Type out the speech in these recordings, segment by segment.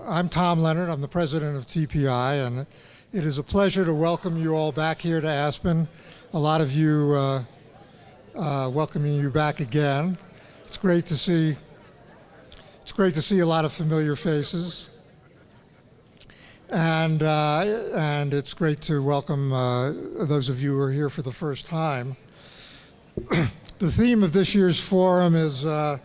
I'm Tom Leonard. I'm the president of TPI, and it is a pleasure to welcome you all back here to Aspen. A lot of you welcoming you back again. It's great to see. It's great to see a lot of familiar faces, and it's great to welcome those of you who are here for the first time. The theme of this year's forum is the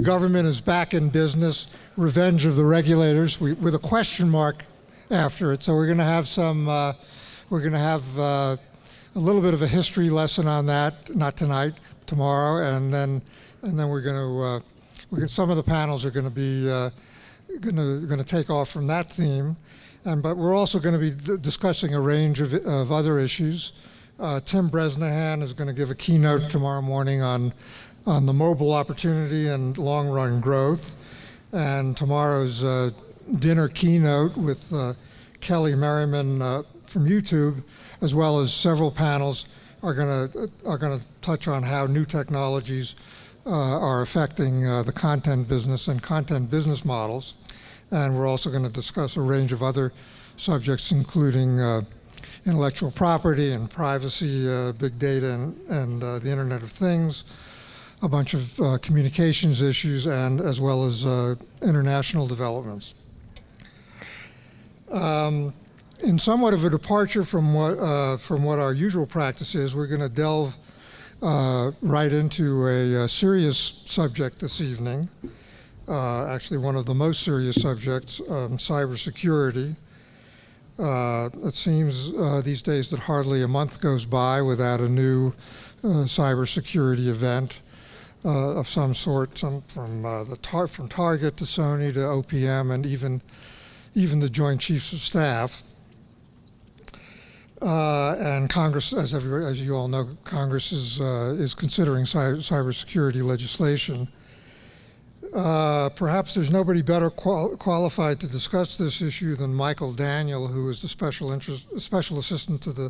government is back in business, revenge of the regulators, with a question mark after it. So we're going to have a little bit of a history lesson on that, not tonight, tomorrow, and then we're going to some of the panels are going to be going to take off from that theme, but we're also going to be discussing a range of other issues. Tim Bresnahan is going to give a keynote tomorrow morning on the mobile opportunity and long-run growth. And tomorrow's dinner keynote with Kelly Merriman from YouTube, as well as several panels, are going to touch on how new technologies are affecting the content business and content business models. And we're also going to discuss a range of other subjects, including intellectual property and privacy, big data, and the Internet of Things, a bunch of communications issues, and as well as international developments. In somewhat of a departure from what our usual practice is, we're going to delve right into a serious subject this evening. Actually, one of the most serious subjects, cybersecurity. It seems these days that hardly a month goes by without a new cybersecurity event of some sort, from Target to Sony to OPM, and even the Joint Chiefs of Staff. And Congress, as you all know, Congress is considering cybersecurity legislation. Perhaps there's nobody better qualified to discuss this issue than Michael Daniel, who is the special assistant to the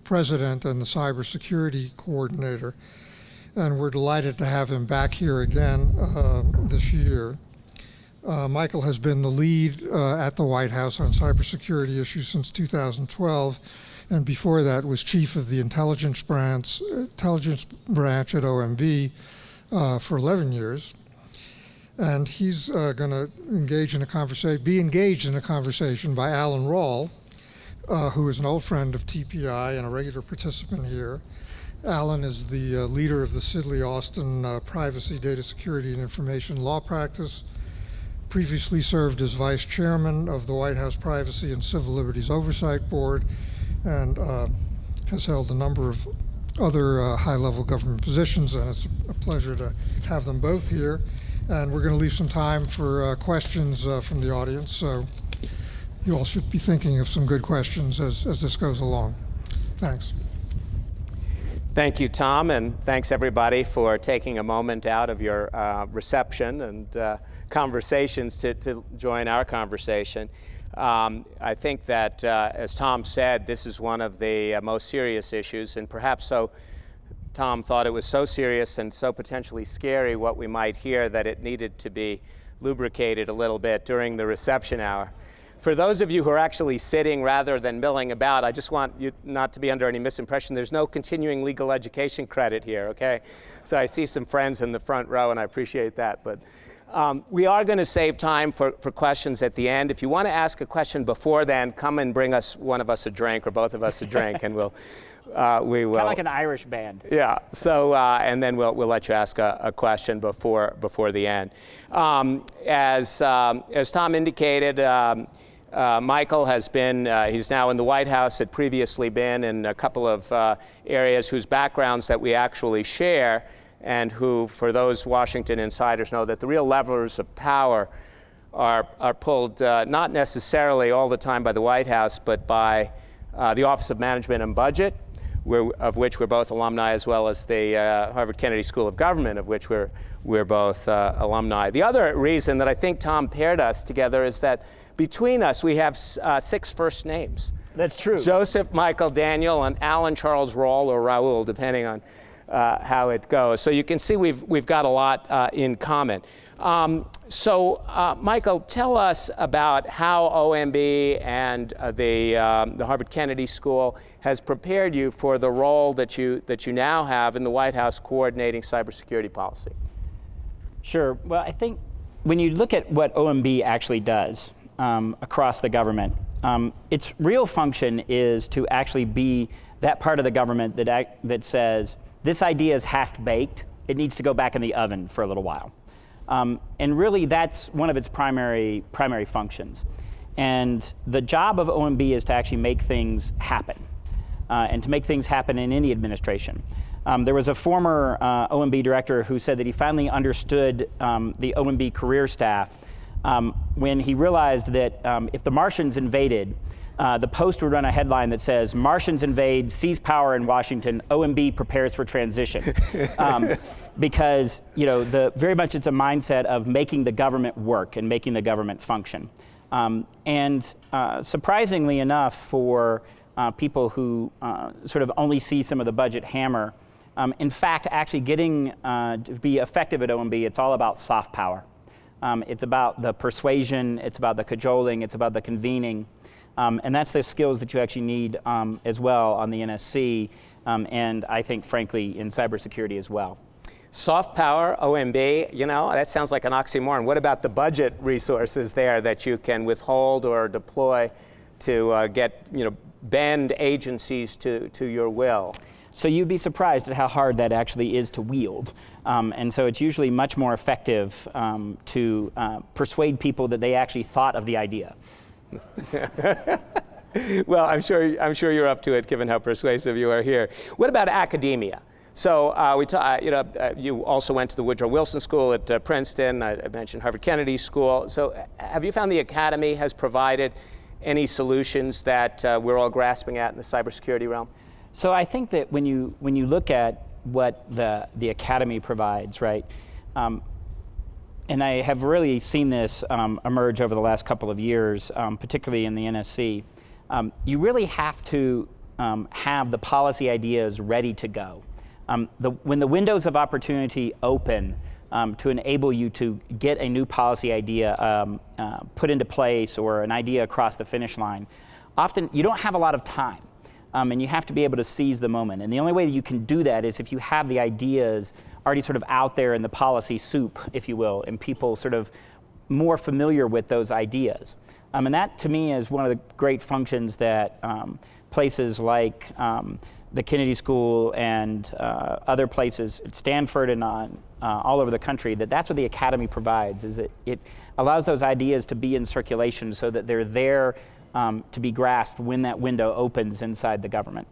president and the cybersecurity coordinator. And we're delighted to have him back here again this year. Michael has been the lead at the White House on cybersecurity issues since 2012, and before that was chief of the intelligence branch at OMB for 11 years. And he's going to be engaged in a conversation by Alan Rawle, who is an old friend of TPI and a regular participant here. Alan is the leader of the Sidley Austin Privacy, Data Security, and Information Law Practice, previously served as vice chairman of the White House Privacy and Civil Liberties Oversight Board, and has held a number of other high-level government positions, and it's a pleasure to have them both here. And we're going to leave some time for questions from the audience, so you all should be thinking of some good questions as this goes along. Thanks. Thank you, Tom, and thanks everybody for taking a moment out of your reception and conversations to join our conversation. I think that, as Tom said, this is one of the most serious issues, and perhaps so Tom thought it was so serious and so potentially scary what we might hear that it needed to be lubricated a little bit during the reception hour. For those of you who are actually sitting rather than milling about, I just want you not to be under any misimpression. There's no continuing legal education credit here, okay? So I see some friends in the front row, and I appreciate that. But we are going to save time for questions at the end. If you want to ask a question before then, come and bring one of us a drink or both of us a drink, and we will. Kind of like an Irish band. Yeah. So and then we'll let you ask a question before the end. As Tom indicated. Michael has been, he's now in the White House, had previously been in a couple of areas whose backgrounds that we actually share, and who, for those Washington insiders, know that the real levers of power are pulled not necessarily all the time by the White House, but by the Office of Management and Budget, of which we're both alumni, as well as the Harvard Kennedy School of Government, of which we're both alumni. The other reason that I think Tom paired us together is that between us, we have 6 first names. That's true. Joseph Michael Daniel and Alan Charles Rawle, or Raoul, depending on how it goes. So you can see we've got a lot in common. So, Michael, tell us about how OMB and the Harvard Kennedy School has prepared you for the role that you now have in the White House coordinating cybersecurity policy. Sure. Well, I think when you look at what OMB actually does across the government, its real function is to actually be that part of the government that says, this idea is half-baked, it needs to go back in the oven for a little while. And really, that's one of its primary functions. And the job of OMB is to actually make things happen, and to make things happen in any administration. There was a former OMB director who said that he finally understood the OMB career staff when he realized that if the Martians invaded, the Post would run a headline that says, "Martians invade, seize power in Washington, OMB prepares for transition." Because very much it's a mindset of making the government work and making the government function. And surprisingly enough, for people who sort of only see some of the budget hammer, in fact, actually getting to be effective at OMB, it's all about soft power. It's about the persuasion, it's about the cajoling, it's about the convening. And that's the skills that you actually need as well on the NSC, and I think, frankly, in cybersecurity as well. Soft power, OMB, that sounds like an oxymoron. What about the budget resources there that you can withhold or deploy to bend agencies to your will? So you'd be surprised at how hard that actually is to wield. And so it's usually much more effective to persuade people that they actually thought of the idea. Well, I'm sure you're up to it, given how persuasive you are here. What about academia? So you also went to the Woodrow Wilson School at Princeton. I mentioned Harvard Kennedy School. So have you found the academy has provided any solutions that we're all grasping at in the cybersecurity realm? So I think that when you look at what the academy provides, right, and I have really seen this emerge over the last couple of years, particularly in the NSC, you really have to have the policy ideas ready to go. When the windows of opportunity open to enable you to get a new policy idea put into place or an idea across the finish line, often you don't have a lot of time. And you have to be able to seize the moment. And the only way that you can do that is if you have the ideas already sort of out there in the policy soup, if you will, and people sort of more familiar with those ideas. And that, to me, is one of the great functions that places like the Kennedy School and other places, Stanford and all over the country, that's what the academy provides, is that it allows those ideas to be in circulation so that they're there to be grasped when that window opens inside the government.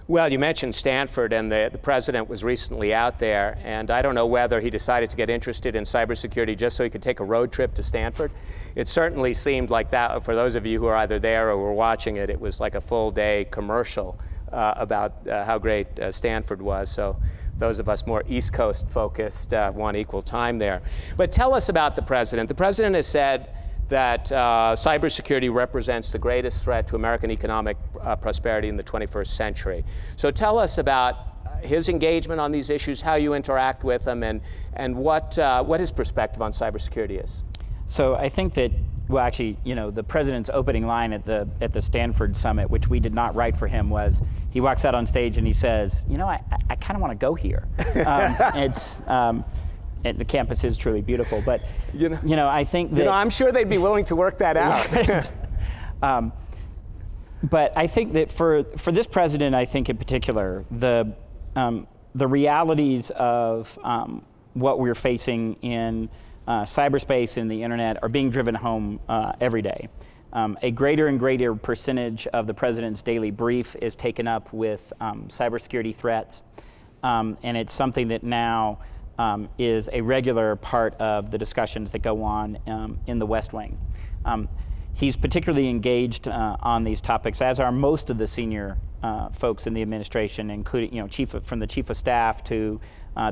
Well, you mentioned Stanford, and the president was recently out there, and I don't know whether he decided to get interested in cybersecurity just so he could take a road trip to Stanford. It certainly seemed like that, for those of you who are either there or were watching it, it was like a full-day commercial about how great Stanford was. So those of us more East Coast focused want equal time there. But tell us about the president. The president has said that cybersecurity represents the greatest threat to American economic prosperity in the 21st century. So tell us about his engagement on these issues, how you interact with them, and what his perspective on cybersecurity is. So I think that, well, actually, the president's opening line at the Stanford summit, which we did not write for him, was he walks out on stage and he says, I kind of want to go here. And the campus is truly beautiful, but I think that I'm sure they'd be willing to work that out. But I think that for this president, I think in particular, the realities of what we're facing in cyberspace and the internet are being driven home every day. A greater and greater percentage of the president's daily brief is taken up with cybersecurity threats, and it's something that now is a regular part of the discussions that go on in the West Wing. He's particularly engaged on these topics, as are most of the senior folks in the administration, including from the chief of staff to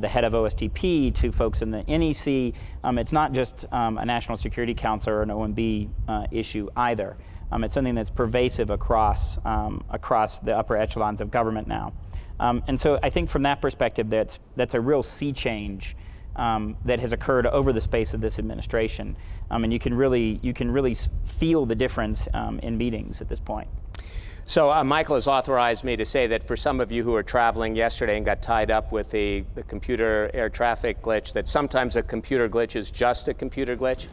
the head of OSTP to folks in the NEC. It's not just a national security council or an OMB issue either. It's something that's pervasive across the upper echelons of government now. And so I think from that perspective, that's a real sea change that has occurred over the space of this administration, and you can really feel the difference in meetings at this point. So Michael has authorized me to say that for some of you who were traveling yesterday and got tied up with the computer air traffic glitch, that sometimes a computer glitch is just a computer glitch.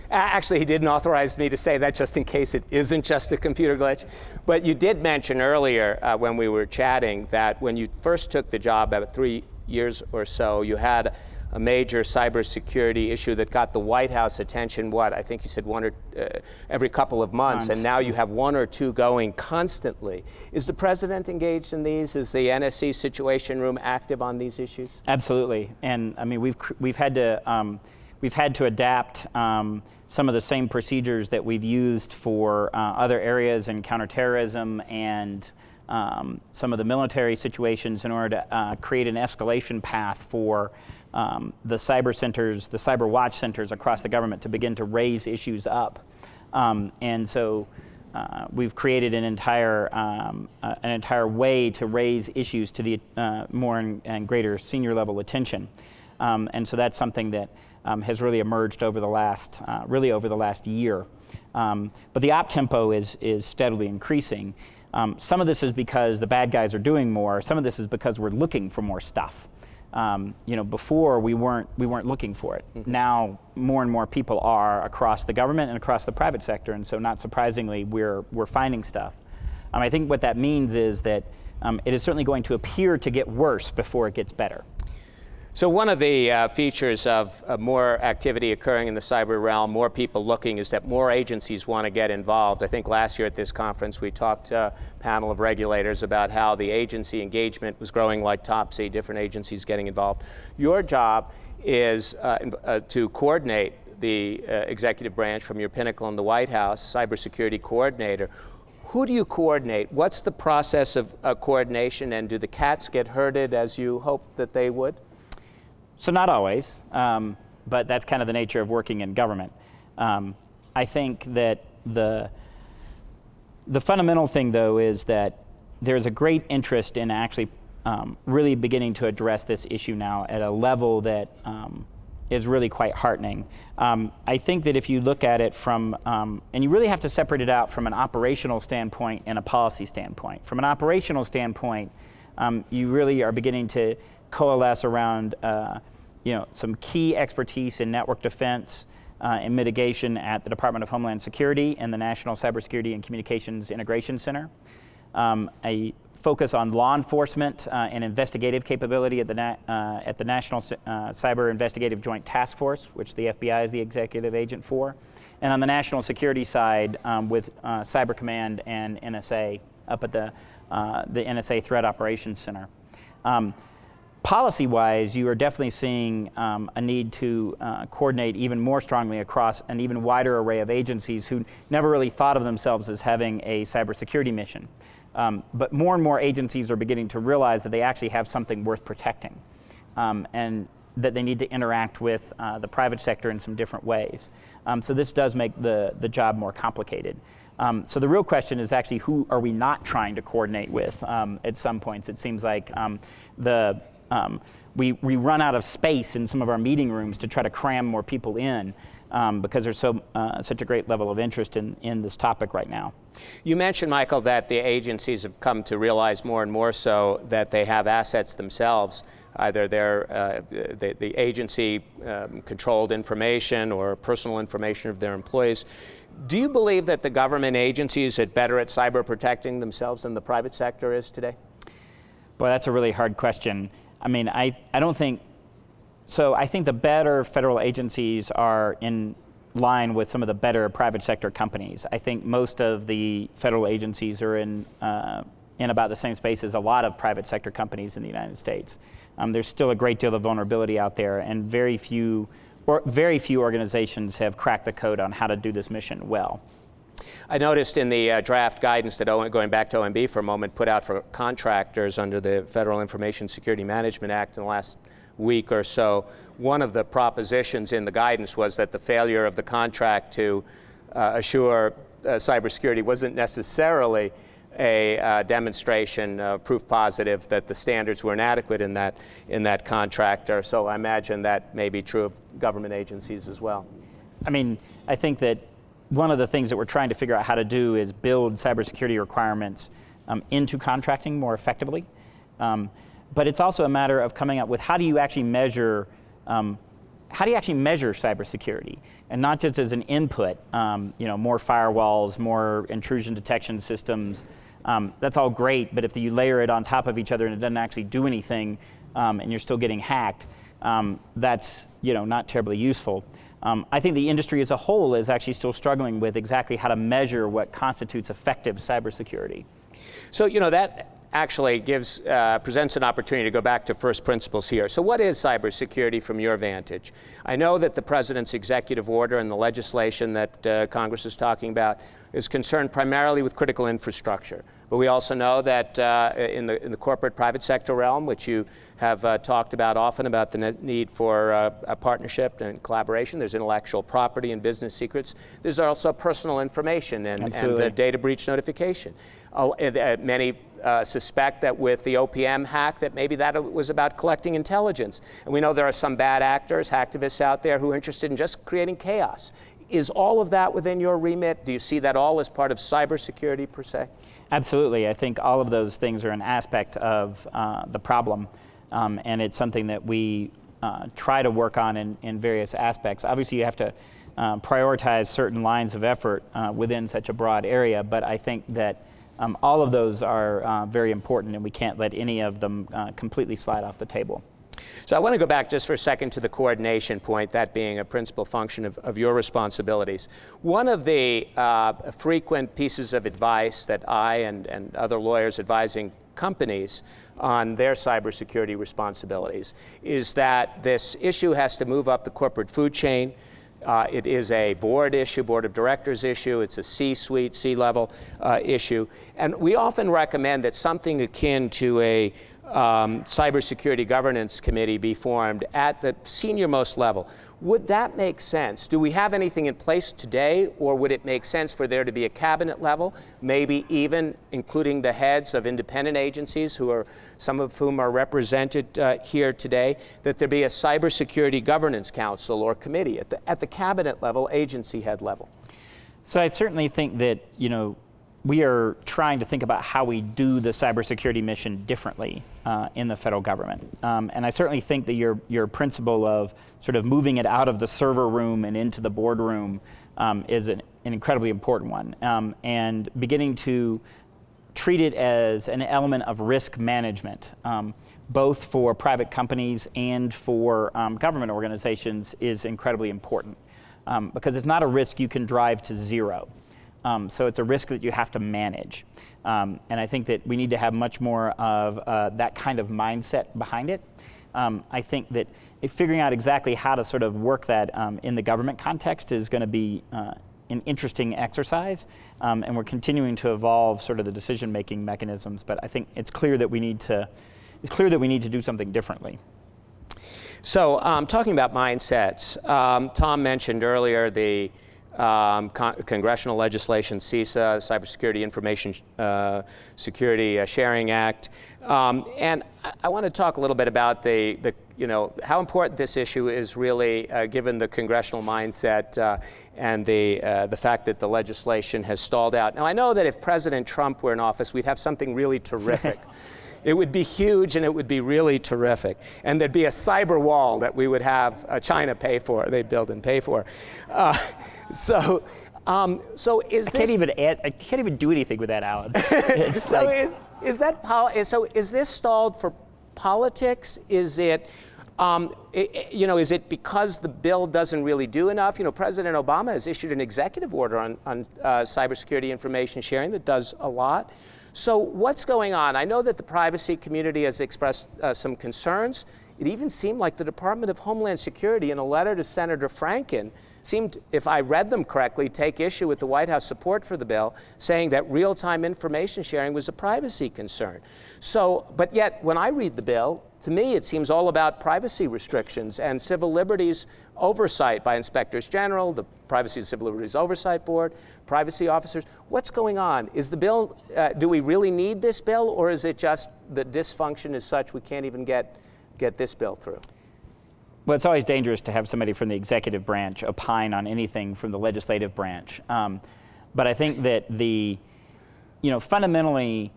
Actually, he didn't authorize me to say that just in case it isn't just a computer glitch. But you did mention earlier when we were chatting that when you first took the job about 3 years or so, you had a major cybersecurity issue that got the White House attention, I think you said every couple of months, and now you have one or two going constantly. Is the president engaged in these? Is the NSC Situation Room active on these issues? Absolutely, and I mean we've had to adapt some of the same procedures that we've used for other areas in counterterrorism and some of the military situations in order to create an escalation path for the cyber centers, the cyber watch centers across the government to begin to raise issues up. And so we've created an entire way to raise issues to the more and greater senior level attention. And so that's something that has really emerged over the last year. But the op tempo is steadily increasing. Some of this is because the bad guys are doing more. Some of this is because we're looking for more stuff. Before we weren't looking for it. Mm-hmm. Now more and more people are across the government and across the private sector, and so not surprisingly, we're finding stuff. I think what that means is that it is certainly going to appear to get worse before it gets better. So one of the features of more activity occurring in the cyber realm, more people looking, is that more agencies want to get involved. I think last year at this conference we talked to a panel of regulators about how the agency engagement was growing like topsy, different agencies getting involved. Your job is to coordinate the executive branch from your pinnacle in the White House, cybersecurity coordinator. Who do you coordinate? What's the process of coordination, and do the cats get herded as you hope that they would? So not always, but that's kind of the nature of working in government. I think that the fundamental thing, though, is that there's a great interest in actually really beginning to address this issue now at a level that is really quite heartening. I think that if you look at it from, and you really have to separate it out from an operational standpoint and a policy standpoint. From an operational standpoint, you really are beginning to coalesce around some key expertise in network defense and mitigation at the Department of Homeland Security and the National Cybersecurity and Communications Integration Center. A focus on law enforcement and investigative capability at the National Cyber Investigative Joint Task Force, which the FBI is the executive agent for. And on the national security side with Cyber Command and NSA up at the NSA Threat Operations Center. Policy-wise, you are definitely seeing a need to coordinate even more strongly across an even wider array of agencies who never really thought of themselves as having a cybersecurity mission. But more and more agencies are beginning to realize that they actually have something worth protecting, and that they need to interact with the private sector in some different ways. So this does make the job more complicated. So the real question is actually who are we not trying to coordinate with at some points. It seems like we run out of space in some of our meeting rooms to try to cram more people in because there's such a great level of interest in this topic right now. You mentioned, Michael, that the agencies have come to realize more and more so that they have assets themselves, either the agency controlled information or personal information of their employees. Do you believe that the government agencies are better at cyber protecting themselves than the private sector is today? Boy, that's a really hard question. I mean, I don't think so. I think the better federal agencies are in line with some of the better private sector companies. I think most of the federal agencies are in about the same space as a lot of private sector companies in the United States. There's still a great deal of vulnerability out there, and very few organizations have cracked the code on how to do this mission well. I noticed in the draft guidance that, going back to OMB for a moment, put out for contractors under the Federal Information Security Management Act in the last week or so, one of the propositions in the guidance was that the failure of the contract to assure cybersecurity wasn't necessarily a demonstration, proof positive that the standards were inadequate in that contractor. So I imagine that may be true of government agencies as well. I mean, I think that one of the things that we're trying to figure out how to do is build cybersecurity requirements into contracting more effectively. But it's also a matter of coming up with how do you actually measure cybersecurity, and not just as an input. More firewalls, more intrusion detection systems. That's all great, but if you layer it on top of each other and it doesn't actually do anything, and you're still getting hacked, that's not terribly useful. I think the industry as a whole is actually still struggling with exactly how to measure what constitutes effective cybersecurity. So that actually presents an opportunity to go back to first principles here. So what is cybersecurity from your vantage? I know that the President's executive order and the legislation that Congress is talking about is concerned primarily with critical infrastructure. But we also know that in the corporate private sector realm, which you have talked about often about the need for a partnership and collaboration, there's intellectual property and business secrets. There's also personal information and the data breach notification. Many suspect that with the OPM hack that maybe that was about collecting intelligence. And we know there are some bad actors, hacktivists out there who are interested in just creating chaos. Is all of that within your remit? Do you see that all as part of cybersecurity per se? Absolutely. I think all of those things are an aspect of the problem, and it's something that we try to work on in various aspects. Obviously, you have to prioritize certain lines of effort within such a broad area, but I think that all of those are very important, and we can't let any of them completely slide off the table. So I want to go back just for a second to the coordination point, that being a principal function of your responsibilities. One of the frequent pieces of advice that I and other lawyers advising companies on their cybersecurity responsibilities is that this issue has to move up the corporate food chain. It is a board issue, board of directors issue. It's a C-suite, C-level issue. And we often recommend that something akin to a cybersecurity governance committee be formed at the senior-most level. Would that make sense? Do we have anything in place today, or would it make sense for there to be a cabinet level, maybe even including the heads of independent agencies, some of whom are represented here today, that there be a cybersecurity governance council or committee at the cabinet level, agency head level? So I certainly think that we are trying to think about how we do the cybersecurity mission differently in the federal government. And I certainly think that your principle of sort of moving it out of the server room and into the boardroom is an incredibly important one. And beginning to treat it as an element of risk management, both for private companies and for government organizations, is incredibly important. Because it's not a risk you can drive to zero. So it's a risk that you have to manage. And I think that we need to have much more of that kind of mindset behind it. I think that figuring out exactly how to sort of work that in the government context is going to be an interesting exercise. And we're continuing to evolve sort of the decision-making mechanisms. But I think it's clear that we need to do something differently. So talking about mindsets, Tom mentioned earlier the congressional legislation, CISA, Cybersecurity Information Security Sharing Act, and I want to talk a little bit about how important this issue is really, given the congressional mindset and the fact that the legislation has stalled out. Now, I know that if President Trump were in office, we'd have something really terrific. It would be huge, and it would be really terrific. And there'd be a cyber wall that we would have China pay for, they'd build and pay for. So is this? I can't even do anything with that, Alan. Is this stalled for politics? Is it, is it because the bill doesn't really do enough? President Obama has issued an executive order on cybersecurity information sharing that does a lot. So what's going on? I know that the privacy community has expressed some concerns. It even seemed like the Department of Homeland Security, in a letter to Senator Franken, seemed, if I read them correctly, take issue with the White House support for the bill, saying that real-time information sharing was a privacy concern. So, but yet, when I read the bill, to me, it seems all about privacy restrictions and civil liberties oversight by inspectors general, the Privacy and Civil Liberties Oversight Board, privacy officers. What's going on? Is the bill, do we really need this bill, or is it just the dysfunction is such we can't even get this bill through? Well, it's always dangerous to have somebody from the executive branch opine on anything from the legislative branch. But I think that fundamentally,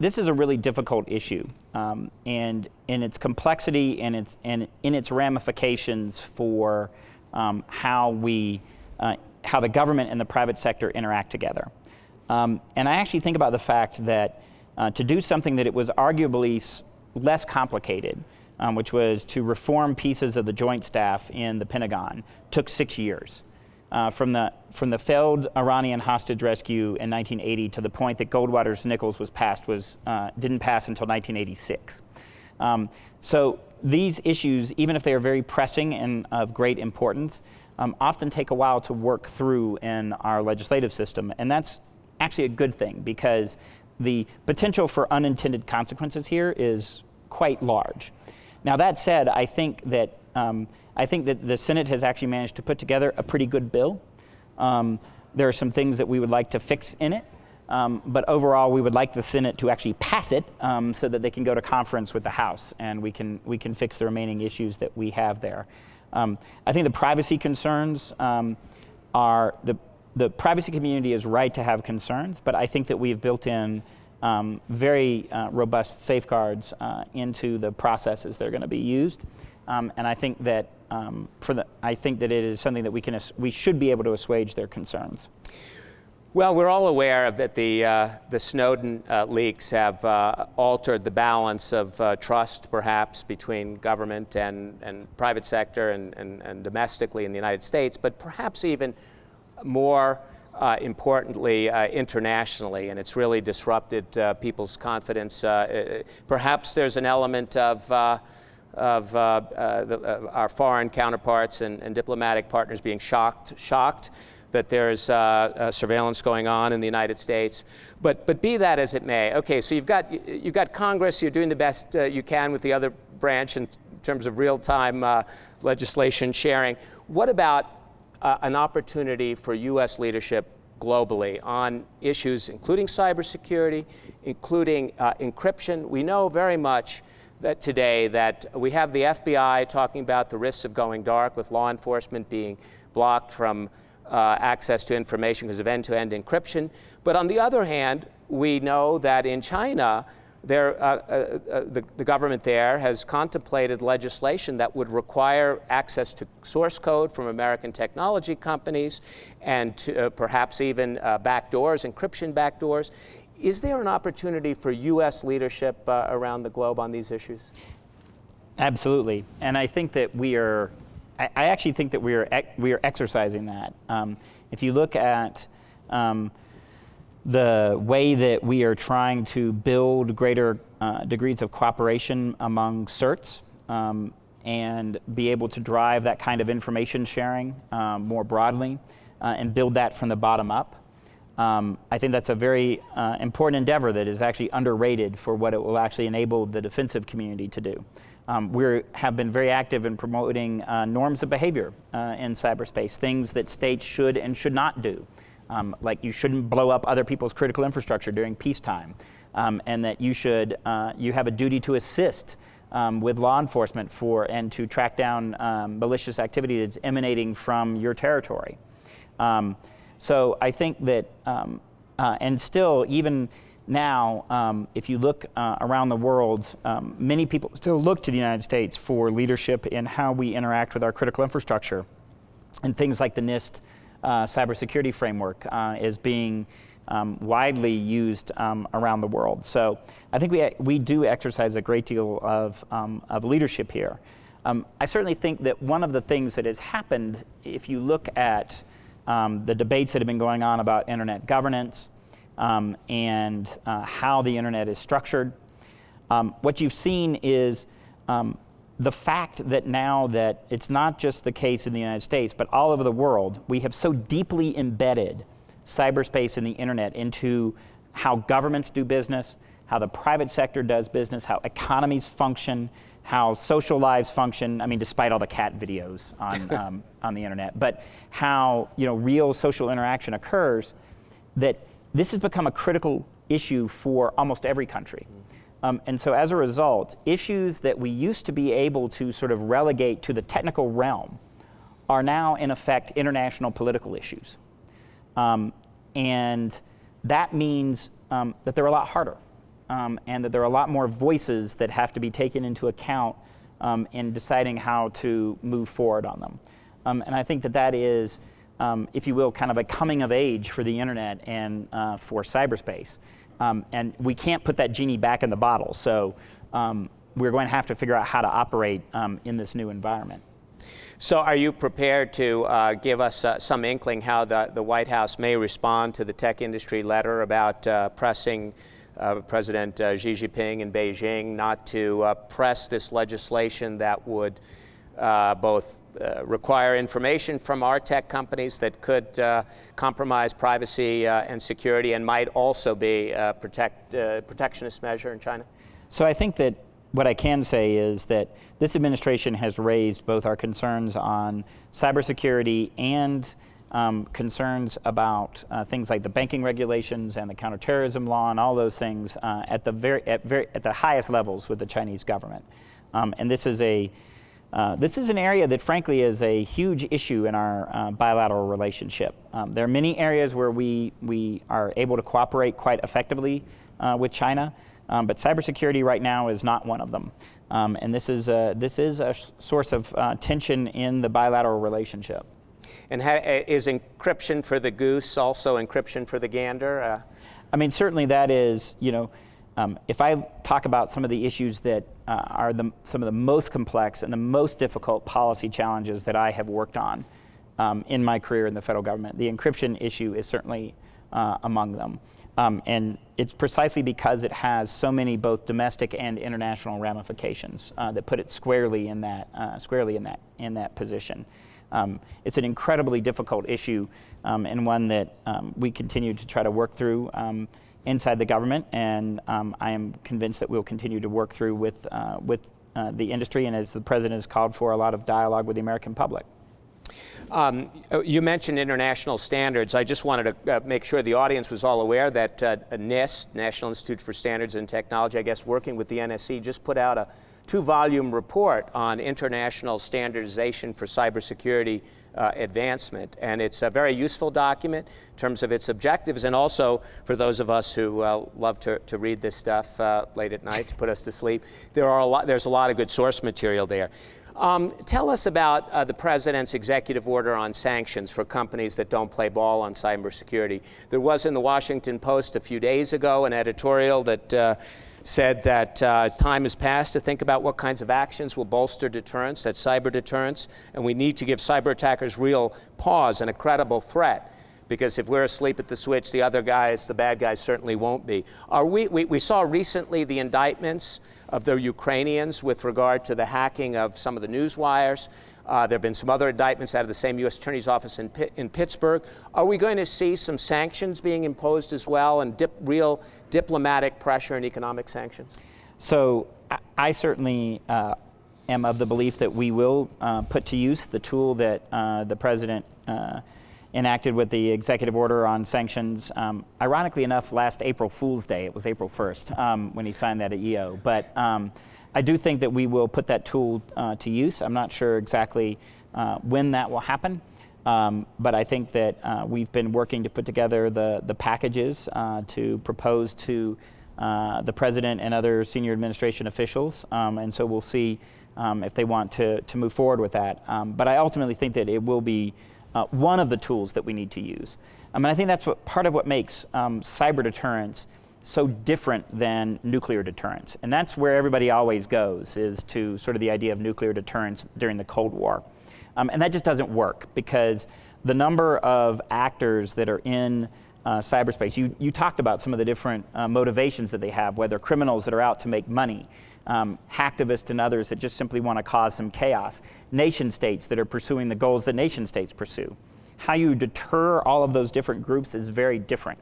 this is a really difficult issue, and in its complexity and in its ramifications for how the government and the private sector interact together. And I actually think about the fact that to do something that it was arguably less complicated, which was to reform pieces of the Joint Staff in the Pentagon, took 6 years. From the failed Iranian hostage rescue in 1980 to the point that Goldwater-Nichols was passed didn't pass until 1986. So these issues, even if they are very pressing and of great importance, often take a while to work through in our legislative system, and that's actually a good thing because the potential for unintended consequences here is quite large. Now that said, I think that the Senate has actually managed to put together a pretty good bill. There are some things that we would like to fix in it, but overall we would like the Senate to actually pass it so that they can go to conference with the House and we can fix the remaining issues that we have there. I think the privacy concerns are the privacy community is right to have concerns, but I think that we've built in very robust safeguards into the processes that are going to be used, and I think that it is something that we should be able to assuage their concerns. Well, we're all aware that the Snowden leaks have altered the balance of trust, perhaps, between government and private sector and domestically in the United States, but perhaps even more importantly, internationally, and it's really disrupted people's confidence. Perhaps there's an element of our foreign counterparts and diplomatic partners being shocked that there's surveillance going on in the United States. But be that as it may, okay, so you've got Congress, you're doing the best you can with the other branch in terms of real-time legislation sharing. What about an opportunity for U.S. leadership globally on issues including cybersecurity, including encryption? We know very much that today that we have the FBI talking about the risks of going dark with law enforcement being blocked from access to information because of end-to-end encryption. But on the other hand, we know that in China, the government there has contemplated legislation that would require access to source code from American technology companies and to, perhaps even backdoors, encryption backdoors. Is there an opportunity for U.S. leadership around the globe on these issues? Absolutely, and I think that I actually think that we are exercising that. If you look at the way that we are trying to build greater degrees of cooperation among CERTs and be able to drive that kind of information sharing more broadly and build that from the bottom up. I think that's a very important endeavor that is actually underrated for what it will actually enable the defensive community to do. We have been very active in promoting norms of behavior in cyberspace, things that states should and should not do. Like you shouldn't blow up other people's critical infrastructure during peacetime, and that you have a duty to assist with law enforcement and to track down malicious activity that's emanating from your territory. So I think that, and still even now, if you look around the world, many people still look to the United States for leadership in how we interact with our critical infrastructure, and things like the NIST cybersecurity framework is being widely used around the world. So I think we do exercise a great deal of leadership here. I certainly think that one of the things that has happened, if you look at the debates that have been going on about internet governance and how the internet is structured, what you've seen is the fact that now that it's not just the case in the United States, but all over the world, we have so deeply embedded cyberspace and the internet into how governments do business, how the private sector does business, how economies function, how social lives function. I mean, despite all the cat videos on the internet, but how real social interaction occurs. That this has become a critical issue for almost every country. And so as a result, issues that we used to be able to sort of relegate to the technical realm are now, in effect, international political issues. And that means that they're a lot harder, and that there are a lot more voices that have to be taken into account in deciding how to move forward on them. And I think that is, if you will, kind of a coming of age for the internet and for cyberspace. And we can't put that genie back in the bottle, so we're going to have to figure out how to operate in this new environment. So are you prepared to give us some inkling how the White House may respond to the tech industry letter about pressing President Xi Jinping in Beijing not to press this legislation that would both require information from our tech companies that could compromise privacy and security, and might also be a protectionist measure in China? So I think that what I can say is that this administration has raised both our concerns on cybersecurity and concerns about things like the banking regulations and the counterterrorism law and all those things at the highest levels with the Chinese government. And this is an area that, frankly, is a huge issue in our bilateral relationship. There are many areas where we are able to cooperate quite effectively with China, but cybersecurity right now is not one of them. And this is a source of tension in the bilateral relationship. And is encryption for the goose also encryption for the gander? I mean, certainly that is, if I talk about some of the issues that are some of the most complex and the most difficult policy challenges that I have worked on in my career in the federal government, the encryption issue is certainly among them. And it's precisely because it has so many both domestic and international ramifications that put it squarely in that position. It's an incredibly difficult issue, and one that we continue to try to work through inside the government, and I am convinced that we'll continue to work through with the industry, and as the President has called for, a lot of dialogue with the American public. You mentioned international standards. I just wanted to make sure the audience was all aware that NIST, National Institute for Standards and Technology, I guess working with the NSC, just put out a 2-volume report on international standardization for cybersecurity advancement. And it's a very useful document in terms of its objectives, and also for those of us who love to read this stuff late at night to put us to sleep. There's a lot of good source material there. Tell us about the President's executive order on sanctions for companies that don't play ball on cybersecurity. There was in the Washington Post a few days ago an editorial that said that time has passed to think about what kinds of actions will bolster deterrence, that's cyber deterrence, and we need to give cyber attackers real pause and a credible threat. Because if we're asleep at the switch, the other guys, the bad guys, certainly won't be. We saw recently the indictments of the Ukrainians with regard to the hacking of some of the news wires. There have been some other indictments out of the same U.S. Attorney's Office in Pittsburgh. Are we going to see some sanctions being imposed as well, and real diplomatic pressure and economic sanctions? So I certainly am of the belief that we will put to use the tool that the President enacted with the executive order on sanctions. Ironically enough, last April Fool's Day, it was April 1st when he signed that at EO. But I do think that we will put that tool to use. I'm not sure exactly when that will happen, but I think that we've been working to put together the packages to propose to the President and other senior administration officials, and so we'll see if they want to move forward with that. But I ultimately think that it will be one of the tools that we need to use. And I think that's part of what makes cyber deterrence so different than nuclear deterrence. And that's where everybody always goes, is to sort of the idea of nuclear deterrence during the Cold War. And that just doesn't work, because the number of actors that are in cyberspace, you talked about some of the different motivations that they have, whether criminals that are out to make money, hacktivists and others that just simply want to cause some chaos, nation states that are pursuing the goals that nation states pursue. How you deter all of those different groups is very different.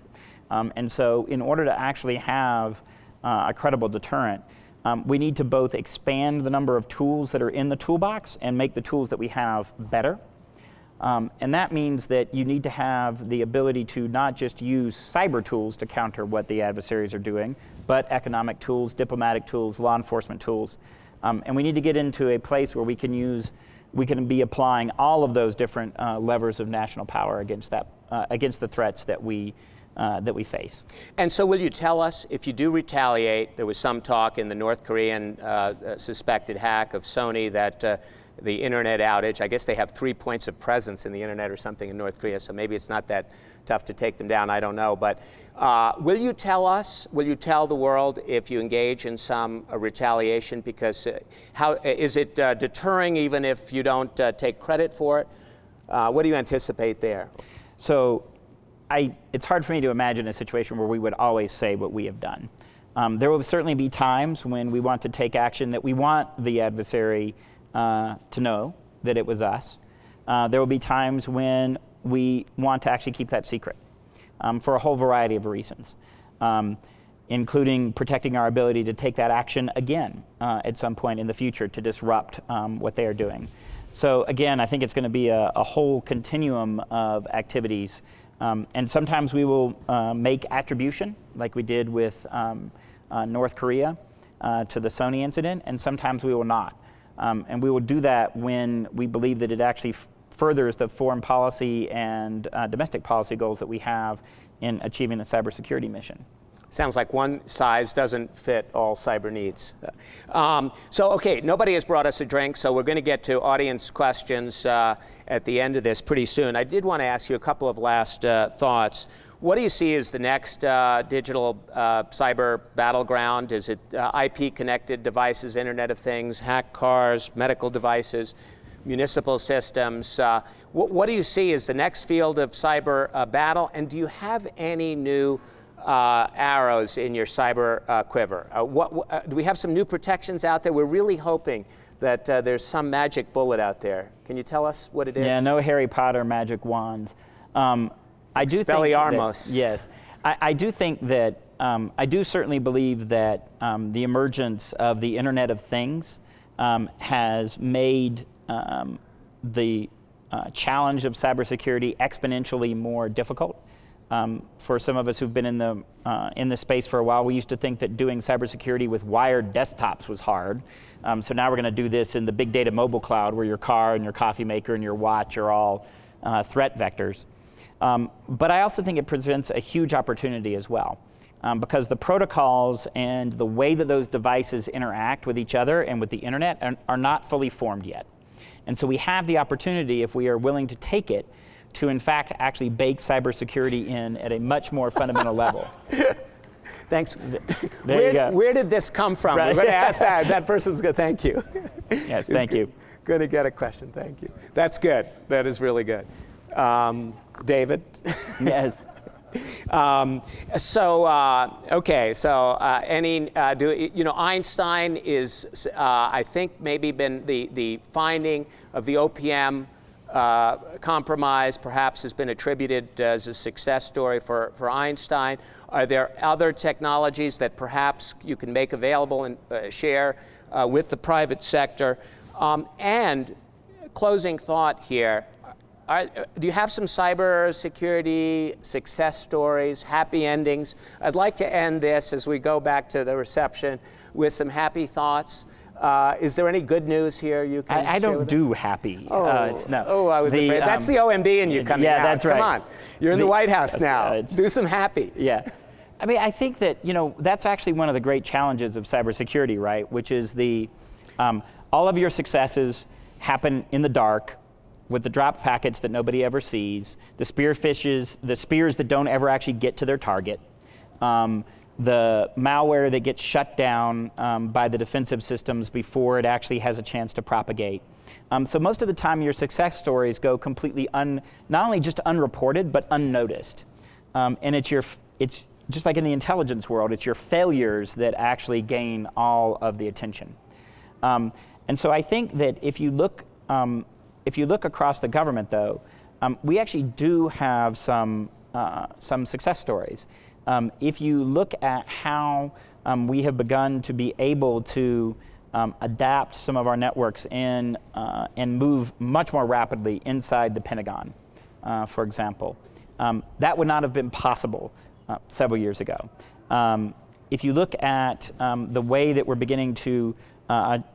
And so in order to actually have a credible deterrent, we need to both expand the number of tools that are in the toolbox and make the tools that we have better. And that means that you need to have the ability to not just use cyber tools to counter what the adversaries are doing, but economic tools, diplomatic tools, law enforcement tools. And we need to get into a place where we can be applying all of those different levers of national power against the threats that we face. And so will you tell us, if you do retaliate, there was some talk in the North Korean suspected hack of Sony that the internet outage, I guess they have 3 points of presence in the internet or something in North Korea, so maybe it's not that tough to take them down, I don't know. But will you tell the world if you engage in some retaliation? Because how is it deterring even if you don't take credit for it? What do you anticipate there? So it's hard for me to imagine a situation where we would always say what we have done. There will certainly be times when we want to take action that we want the adversary to know that it was us. There will be times when we want to actually keep that secret for a whole variety of reasons, including protecting our ability to take that action again at some point in the future to disrupt what they are doing. So again, I think it's going to be a whole continuum of activities. And sometimes we will make attribution, like we did with North Korea to the Sony incident, and sometimes we will not. And we will do that when we believe that it actually furthers the foreign policy and domestic policy goals that we have in achieving the cybersecurity mission. Sounds like one size doesn't fit all cyber needs. So, okay, nobody has brought us a drink, so we're going to get to audience questions at the end of this pretty soon. I did want to ask you a couple of last thoughts. What do you see as the next digital cyber battleground? Is it IP-connected devices, Internet of Things, hacked cars, medical devices, municipal systems? What do you see as the next field of cyber battle? And do you have any new arrows in your cyber quiver? Do we have some new protections out there? We're really hoping that there's some magic bullet out there. Can you tell us what it is? Yeah, no Harry Potter magic wands. I do Expelliarmus. Yes, I do think that, I do certainly believe that the emergence of the Internet of Things has made the challenge of cybersecurity exponentially more difficult. For some of us who've been in the space for a while, we used to think that doing cybersecurity with wired desktops was hard. So now we're going to do this in the big data mobile cloud, where your car and your coffee maker and your watch are all threat vectors. But I also think it presents a huge opportunity as well, because the protocols and the way that those devices interact with each other and with the internet are not fully formed yet. And so we have the opportunity, if we are willing to take it, to in fact actually bake cybersecurity in at a much more fundamental level. Thanks. There you go. Where did this come from? Right. We're going to ask that. That person's going to thank you. Yes, thank you. Going to get a question. Thank you. That's good. That is really good. David? Yes. Einstein is, I think, maybe been the finding of the OPM compromise perhaps has been attributed as a success story for Einstein. Are there other technologies that perhaps you can make available and share with the private sector? And closing thought here, do you have some cybersecurity success stories, happy endings? I'd like to end this as we go back to the reception with some happy thoughts. Is there any good news here you can share I don't with do us? happy. Oh, I was afraid. That's the OMB in you coming out. Yeah, that's right. Come on. You're in the White House now. Do some happy. Yeah. I mean, I think that, that's actually one of the great challenges of cybersecurity, right? Which is all of your successes happen in the dark, with the dropped packets that nobody ever sees, the spears that don't ever actually get to their target, the malware that gets shut down by the defensive systems before it actually has a chance to propagate. So most of the time your success stories go completely not only just unreported, but unnoticed. And it's just like in the intelligence world, it's your failures that actually gain all of the attention. And so I think that if you look across the government, though, we actually do have some success stories. If you look at how we have begun to be able to adapt some of our networks and move much more rapidly inside the Pentagon, for example, that would not have been possible several years ago. If you look at the way that we're beginning to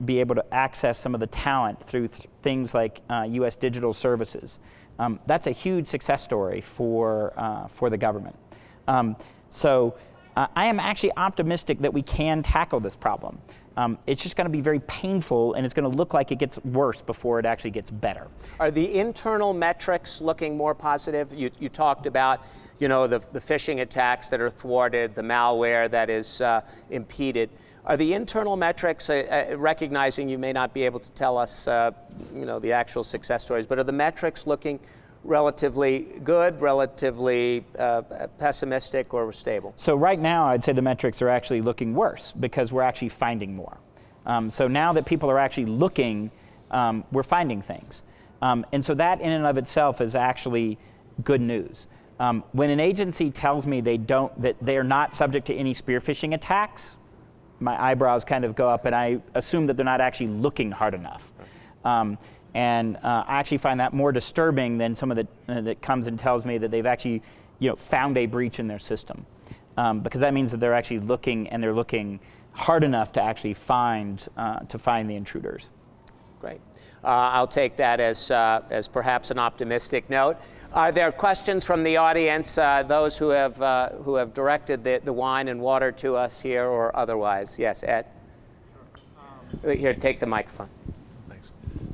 be able to access some of the talent through things like U.S. digital services, that's a huge success story for the government. So I am actually optimistic that we can tackle this problem. It's just going to be very painful, and it's going to look like it gets worse before it actually gets better. Are the internal metrics looking more positive? You talked about, the phishing attacks that are thwarted, the malware that is impeded. Are the internal metrics, recognizing you may not be able to tell us, the actual success stories, but are the metrics looking relatively good, relatively pessimistic, or stable? So right now, I'd say the metrics are actually looking worse because we're actually finding more. So now that people are actually looking, we're finding things. And so that in and of itself is actually good news. When an agency tells me that they're not subject to any spear phishing attacks, my eyebrows kind of go up, and I assume that they're not actually looking hard enough. And I actually find that more disturbing than some of that comes and tells me that they've actually, found a breach in their system, because that means that they're actually looking, and they're looking hard enough to actually find the intruders. Great. I'll take that as perhaps an optimistic note. Are there questions from the audience? Those who have directed the wine and water to us here, or otherwise? Yes, Ed. Here, take the microphone.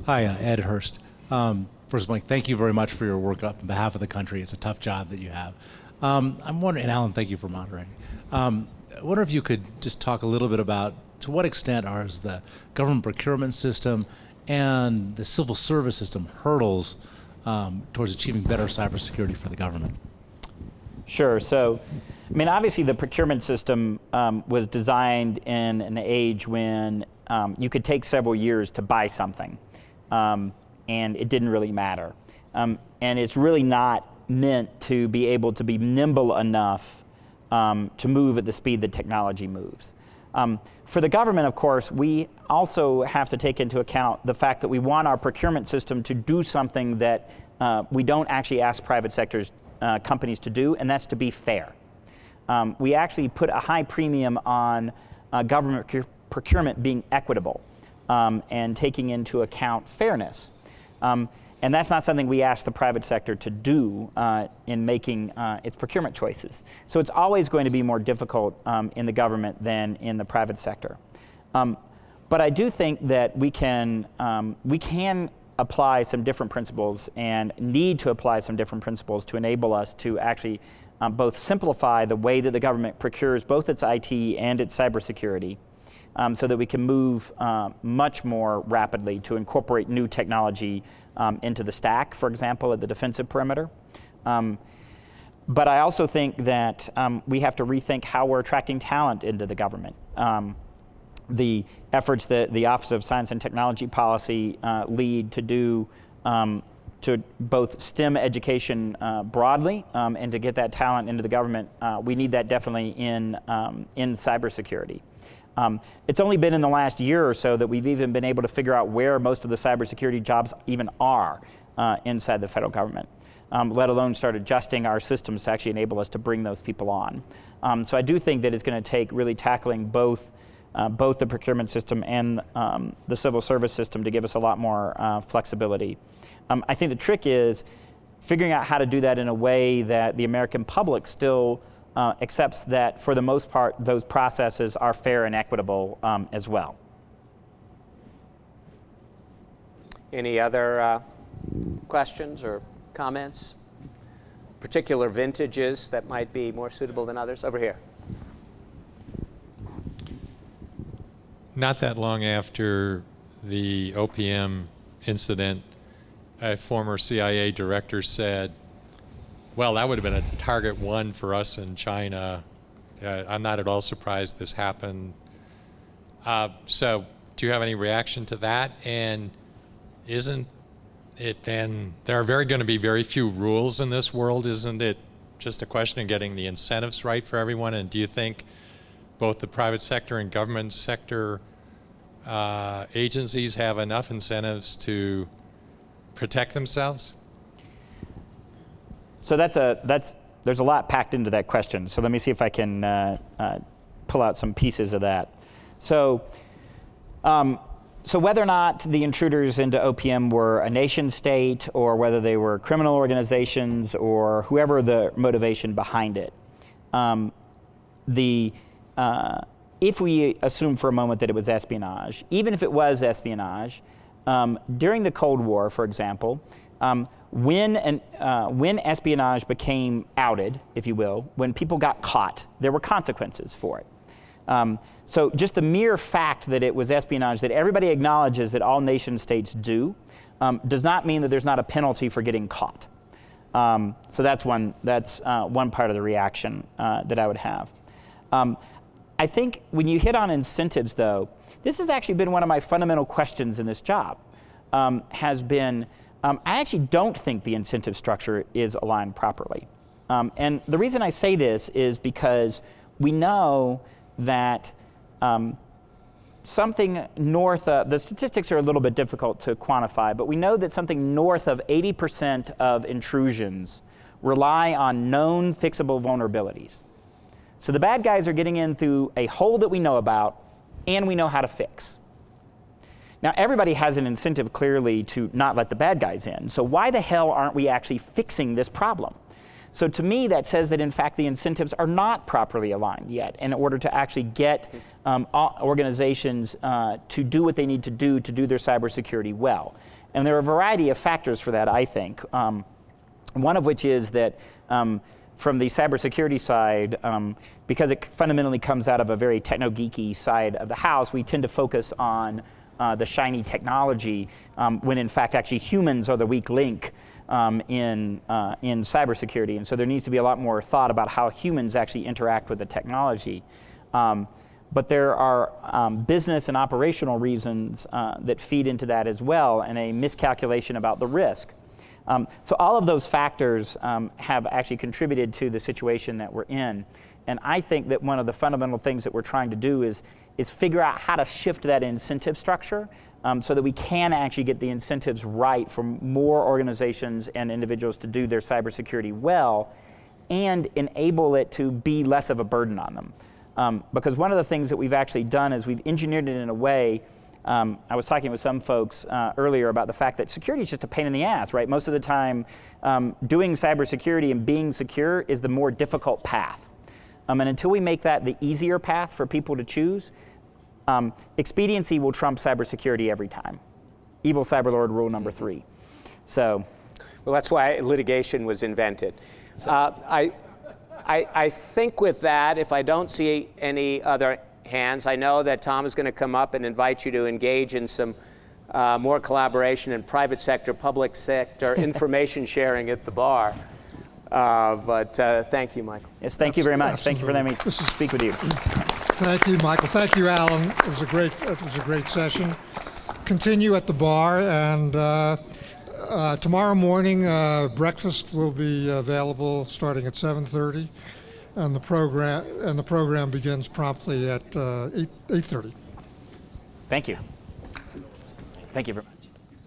Hi, Ed Hurst. First of all, thank you very much for your work on behalf of the country. It's a tough job that you have. I'm wondering, and Alan, thank you for moderating. I wonder if you could just talk a little bit about to what extent is the government procurement system and the civil service system hurdles towards achieving better cybersecurity for the government? Sure. So, obviously the procurement system was designed in an age when you could take several years to buy something. And it didn't really matter. And it's really not meant to be able to be nimble enough to move at the speed that technology moves. For the government, of course, we also have to take into account the fact that we want our procurement system to do something that we don't actually ask private sectors companies to do, and that's to be fair. We actually put a high premium on government procurement being equitable. And taking into account fairness. And that's not something we ask the private sector to do in making its procurement choices. So it's always going to be more difficult in the government than in the private sector. But I do think that we can apply some different principles and need to apply some different principles to enable us to actually both simplify the way that the government procures both its IT and its cybersecurity, so that we can move much more rapidly to incorporate new technology into the stack, for example, at the defensive perimeter. But I also think that we have to rethink how we're attracting talent into the government. The efforts that the Office of Science and Technology Policy lead to do to both STEM education broadly and to get that talent into the government, we need that definitely in cybersecurity. It's only been in the last year or so that we've even been able to figure out where most of the cybersecurity jobs even are inside the federal government, let alone start adjusting our systems to actually enable us to bring those people on. So I do think that it's going to take really tackling both the procurement system and the civil service system to give us a lot more flexibility. I think the trick is figuring out how to do that in a way that the American public still accepts that, for the most part, those processes are fair and equitable as well. Any other questions or comments? Particular vintages that might be more suitable than others? Over here. Not that long after the OPM incident, a former CIA director said, well, that would have been a target one for us in China I'm not at all surprised this happened. So do you have any reaction to that? And isn't it then, there are going to be very few rules in this world, isn't it just a question of getting the incentives right for everyone? And do you think both the private sector and government sector agencies have enough incentives to protect themselves? So there's a lot packed into that question. So let me see if I can pull out some pieces of that. So whether or not the intruders into OPM were a nation state or whether they were criminal organizations or whoever the motivation behind it, if we assume for a moment that it was espionage, even if it was espionage, during the Cold War, for example, when espionage became outed, if you will, when people got caught, there were consequences for it. So just the mere fact that it was espionage that everybody acknowledges that all nation states do does not mean that there's not a penalty for getting caught. So that's one part of the reaction that I would have. I think when you hit on incentives, though, this has actually been one of my fundamental questions in this job, has been, I actually don't think the incentive structure is aligned properly. And the reason I say this is because we know that something north of, the statistics are a little bit difficult to quantify, but we know that something north of 80% of intrusions rely on known fixable vulnerabilities. So the bad guys are getting in through a hole that we know about and we know how to fix. Now everybody has an incentive clearly to not let the bad guys in. So why the hell aren't we actually fixing this problem? So to me that says that in fact the incentives are not properly aligned yet in order to actually get organizations to do what they need to do their cybersecurity well. And there are a variety of factors for that, I think. One of which is that from the cybersecurity side, because it fundamentally comes out of a very techno-geeky side of the house, we tend to focus on the shiny technology when in fact actually humans are the weak link in cybersecurity. And so there needs to be a lot more thought about how humans actually interact with the technology. But there are business and operational reasons that feed into that as well, and a miscalculation about the risk. So all of those factors have actually contributed to the situation that we're in. And I think that one of the fundamental things that we're trying to do is figure out how to shift that incentive structure so that we can actually get the incentives right for more organizations and individuals to do their cybersecurity well and enable it to be less of a burden on them. Because one of the things that we've actually done is we've engineered it in a way. I was talking with some folks earlier about the fact that security is just a pain in the ass, right? Most of the time, doing cybersecurity and being secure is the more difficult path. And until we make that the easier path for people to choose, expediency will trump cybersecurity every time. Evil cyberlord rule number 3. So, well, that's why litigation was invented. I think with that, if I don't see any other hands, I know that Tom is going to come up and invite you to engage in some more collaboration in private sector, public sector, information sharing at the bar. But thank you, Michael. Yes, thank you very much. Absolutely. Thank you for letting me speak with you. Thank you, Michael. Thank you, Alan. It was a great session. Continue at the bar, and tomorrow morning breakfast will be available starting at 7:30, and the program begins promptly at 8:30. Thank you. Thank you very much.